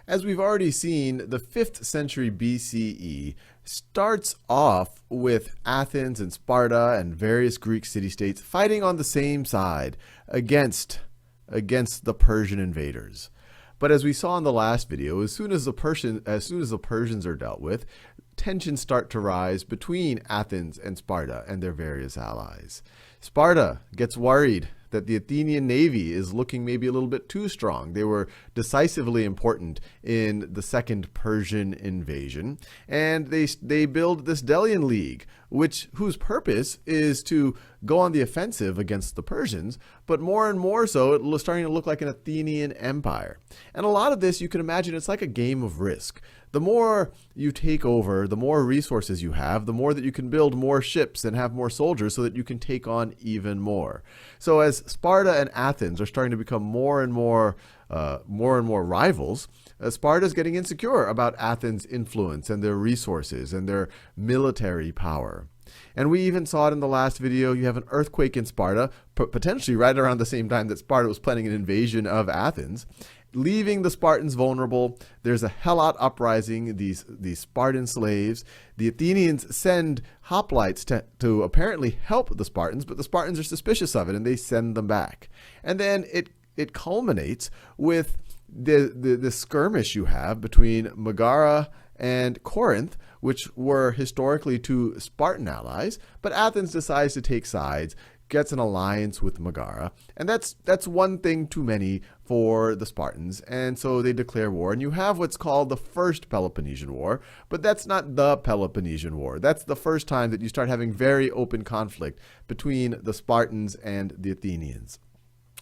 As we've already seen, the 5th century BCE starts off with Athens and Sparta and various Greek city-states fighting on the same side against the Persian invaders. But as we saw in the last video, as soon as the Persians are dealt with, tensions start to rise between Athens and Sparta and their various allies. Sparta gets worried that the Athenian navy is looking maybe a little bit too strong. They were decisively important in the second Persian invasion, and they build this Delian League, whose purpose is to go on the offensive against the Persians, but more and more so it was starting to look like an Athenian empire. And a lot of this, you can imagine, it's like a game of Risk. The more you take over, the more resources you have, the more that you can build more ships and have more soldiers so that you can take on even more. So as Sparta and Athens are starting to become more and more rivals, Sparta is getting insecure about Athens' influence and their resources and their military power. And we even saw it in the last video. You have an earthquake in Sparta, potentially right around the same time that Sparta was planning an invasion of Athens, leaving the Spartans vulnerable. There's a Helot uprising, these Spartan slaves. The Athenians send hoplites to apparently help the Spartans, but the Spartans are suspicious of it and they send them back. And then it culminates with the skirmish you have between Megara and Corinth, which were historically two Spartan allies, but Athens decides to take sides, gets an alliance with Megara, and that's one thing too many for the Spartans, and so they declare war, and you have what's called the First Peloponnesian War, but that's not the Peloponnesian War. That's the first time that you start having very open conflict between the Spartans and the Athenians.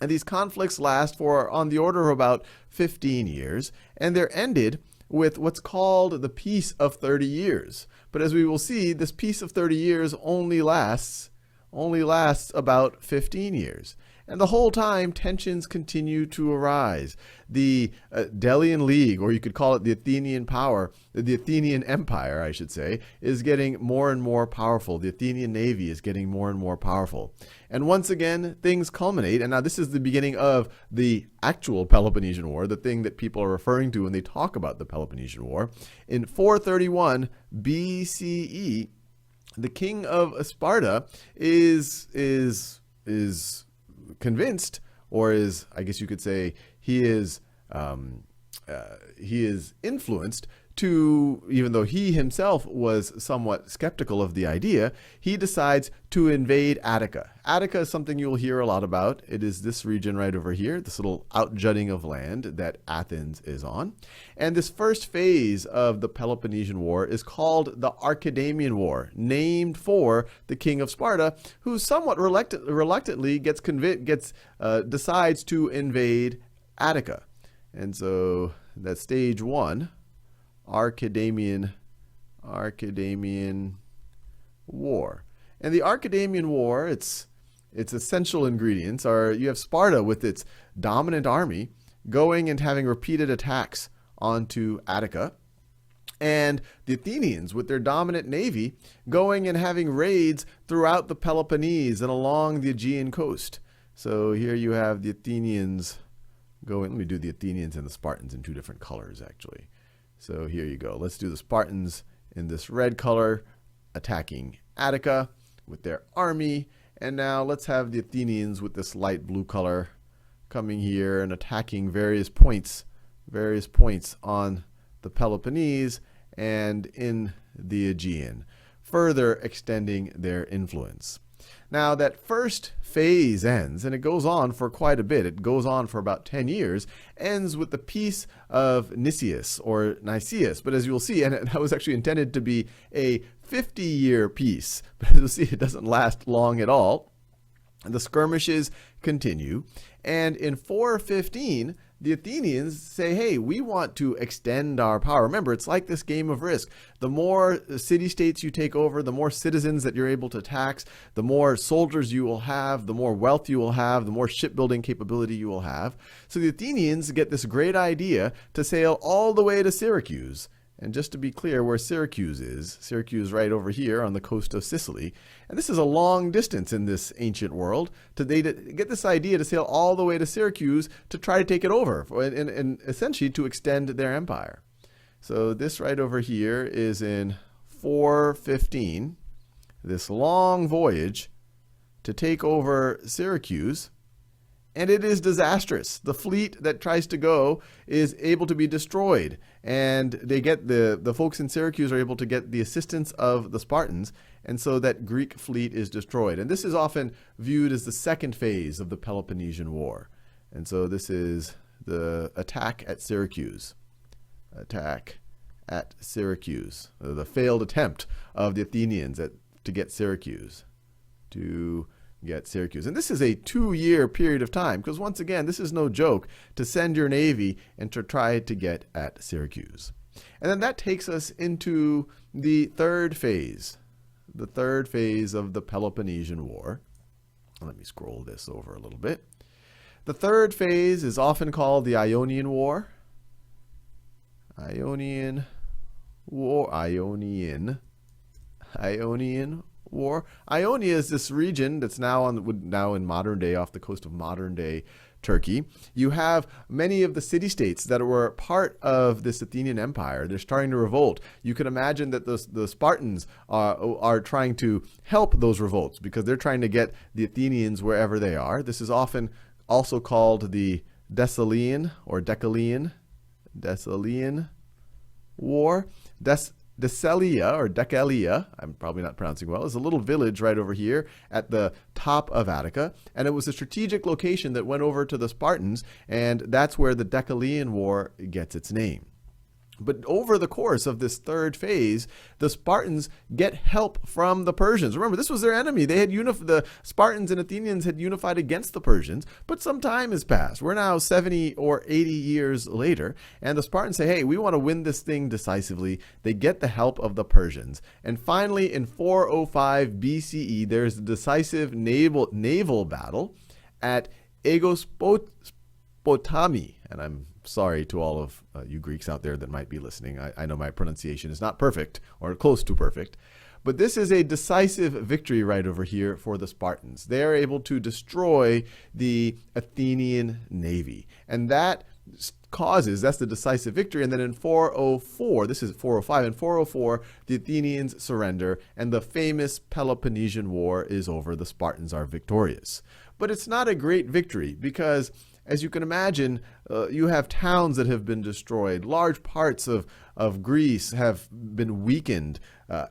And these conflicts last for on the order of about 15 years, and they're ended with what's called the Peace of 30 Years. But as we will see, this Peace of 30 Years only lasts about 15 years. And the whole time, tensions continue to arise. The Delian League, or you could call it the Athenian power, the Athenian Empire, I should say, is getting more and more powerful. The Athenian navy is getting more and more powerful. And once again, things culminate. And now this is the beginning of the actual Peloponnesian War, the thing that people are referring to when they talk about the Peloponnesian War. In 431 BCE, the king of Sparta is convinced, or is, I guess you could say, he is influenced to, even though he himself was somewhat skeptical of the idea, he decides to invade Attica. Attica is something you'll hear a lot about. It is this region right over here, this little outjutting of land that Athens is on. And this first phase of the Peloponnesian War is called the Archidamion War, named for the king of Sparta, who somewhat reluctantly decides to invade Attica. And so that's stage one. Archidamion War. And the Archidamion War, its essential ingredients are, you have Sparta with its dominant army going and having repeated attacks onto Attica, and the Athenians with their dominant navy going and having raids throughout the Peloponnese and along the Aegean coast. So here you have the Athenians going. Let me do the Athenians and the Spartans in two different colors, actually. So here you go. Let's do the Spartans in this red color attacking Attica with their army. And now let's have the Athenians with this light blue color coming here and attacking various points on the Peloponnese and in the Aegean, further extending their influence. Now that first phase ends, and it goes on for quite a bit. It goes on for about 10 years, ends with the Peace of Nicias, or Nicaeus. But as you will see, and that was actually intended to be a 50-year peace, but as you'll see, it doesn't last long at all. The skirmishes continue, and in 415, the Athenians say, hey, we want to extend our power. Remember, it's like this game of Risk. The more city-states you take over, the more citizens that you're able to tax, the more soldiers you will have, the more wealth you will have, the more shipbuilding capability you will have. So the Athenians get this great idea to sail all the way to Syracuse And just to be clear where Syracuse is, Syracuse right over here on the coast of Sicily. And this is a long distance in this ancient world. To get this idea to sail all the way to Syracuse to try to take it over and essentially to extend their empire. So this right over here is in 415, this long voyage to take over Syracuse. And it is disastrous. The fleet that tries to go is able to be destroyed. And they get the folks in Syracuse are able to get the assistance of the Spartans. And so that Greek fleet is destroyed. And this is often viewed as the second phase of the Peloponnesian War. And so this is the attack at Syracuse. Attack at Syracuse. The failed attempt of the Athenians to get Syracuse. And this is a 2-year period of time, because once again, this is no joke to send your navy and to try to get at Syracuse. And then that takes us into the third phase of the Peloponnesian War. Let me scroll this over a little bit. The third phase is often called the Ionian War. Ionian War. Ionia is this region that's now in modern day, off the coast of modern day Turkey. You have many of the city-states that were part of this Athenian empire. They're starting to revolt. You can imagine that the Spartans are trying to help those revolts because they're trying to get the Athenians wherever they are. This is often also called the Delelean or Delelean War. Deleleia, I'm probably not pronouncing well, is a little village right over here at the top of Attica. And it was a strategic location that went over to the Spartans, and that's where the Delelean War gets its name. But over the course of this third phase, the Spartans get help from the Persians. Remember, this was their enemy. The Spartans and Athenians had unified against the Persians, but some time has passed. We're now 70 or 80 years later, and the Spartans say, hey, we want to win this thing decisively. They get the help of the Persians. And finally, in 405 BCE, there's a decisive naval battle at Aegospotami. And I'm sorry to all of you Greeks out there that might be listening. I know my pronunciation is not perfect or close to perfect. But this is a decisive victory right over here for the Spartans. They are able to destroy the Athenian navy. And that's the decisive victory. And then in 404, this is 405, in 404, the Athenians surrender and the famous Peloponnesian War is over. The Spartans are victorious. But it's not a great victory because, as you can imagine, you have towns that have been destroyed. Large parts of Greece have been weakened.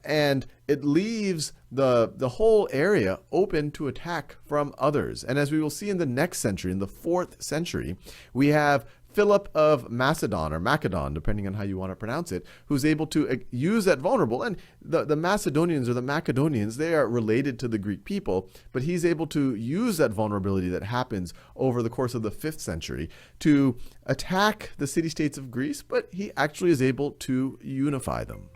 And it leaves the whole area open to attack from others. And as we will see in the next century, in the 4th century, we have Philip of Macedon, or Macedon, depending on how you want to pronounce it, who's able to use that vulnerable. And the Macedonians or the Macedonians, they are related to the Greek people, but he's able to use that vulnerability that happens over the course of the 5th century to attack the city-states of Greece, but he actually is able to unify them.